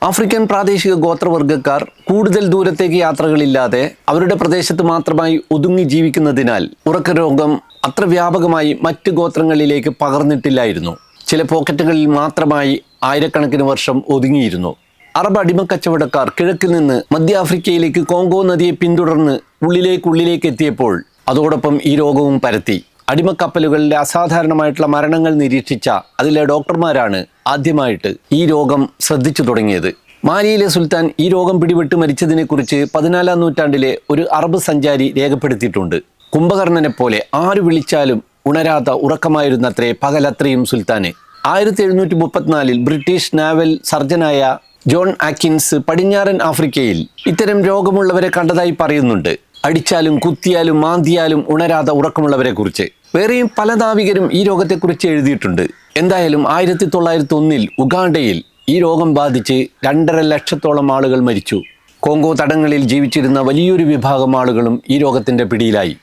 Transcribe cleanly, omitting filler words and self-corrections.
African പ്രാദേശിക ഗോത്രവർഗ്ഗക്കാർ കൂടുതൽ ദൂരത്തേക്ക് യാത്രകളില്ലാതെ അവരുടെ പ്രദേശത്ത് മാത്രമായി ഒതുങ്ങി ജീവിക്കുന്നതിനാൽ ഉറക്കരോഗം അത്ര വ്യാപകമായി മറ്റ് ഗോത്രങ്ങളിലേക്ക് പകർന്നിട്ടില്ലായിരുന്നു. ചില പോക്കറ്റുകളിൽ മാത്രമായി ആയിരക്കണക്കിന് വർഷം ഒതുങ്ങിയിരുന്നു. അറബ് അടിമക്കച്ചവടക്കാർ കിഴക്കിൽ നിന്ന് മധ്യ ആഫ്രിക്കയിലേക്ക് കോങ്കോ നദിയെ പിന്തുടർന്ന് ഉള്ളിലേക്ക് എത്തിയപ്പോൾ അതോടൊപ്പം ഈ രോഗവും പരത്തി. അടിമക്കപ്പലുകളിലെ അസാധാരണമായിട്ടുള്ള മരണങ്ങൾ നിരീക്ഷിച്ച അതിലെ ഡോക്ടർമാരാണ് ആദ്യമായിട്ട് ഈ രോഗം ശ്രദ്ധിച്ചു തുടങ്ങിയത്. മാലിയിലെ സുൽത്താൻ ഈ രോഗം പിടിപെട്ട് മരിച്ചതിനെക്കുറിച്ച് 14-ാം നൂറ്റാണ്ടിലെ ഒരു അറബ് സഞ്ചാരി രേഖപ്പെടുത്തിയിട്ടുണ്ട്. കുംഭകർണനെ പോലെ ആര് വിളിച്ചാലും ഉണരാത്ത ഉറക്കമായിരുന്നത്രേ പകലത്രയും സുൽത്താന്. 1734 ബ്രിട്ടീഷ് നാവൽ സർജനായ ജോൺ ആക്കിൻസ് പടിഞ്ഞാറൻ ആഫ്രിക്കയിൽ ഇത്തരം രോഗമുള്ളവരെ കണ്ടതായി പറയുന്നുണ്ട്. അടിച്ചാലും കുത്തിയാലും മാന്തിയാലും ഉണരാതെ ഉറക്കമുള്ളവരെ കുറിച്ച്. വേറെയും പല നാവികരും ഈ രോഗത്തെക്കുറിച്ച് എഴുതിയിട്ടുണ്ട്. എന്തായാലും 1901 ഉഗാണ്ടയിൽ ഈ രോഗം ബാധിച്ച് 2.5 ലക്ഷത്തോളം ആളുകൾ മരിച്ചു. കോങ്കോ തടങ്ങളിൽ ജീവിച്ചിരുന്ന വലിയൊരു വിഭാഗം ആളുകളും ഈ രോഗത്തിൻ്റെ പിടിയിലായി.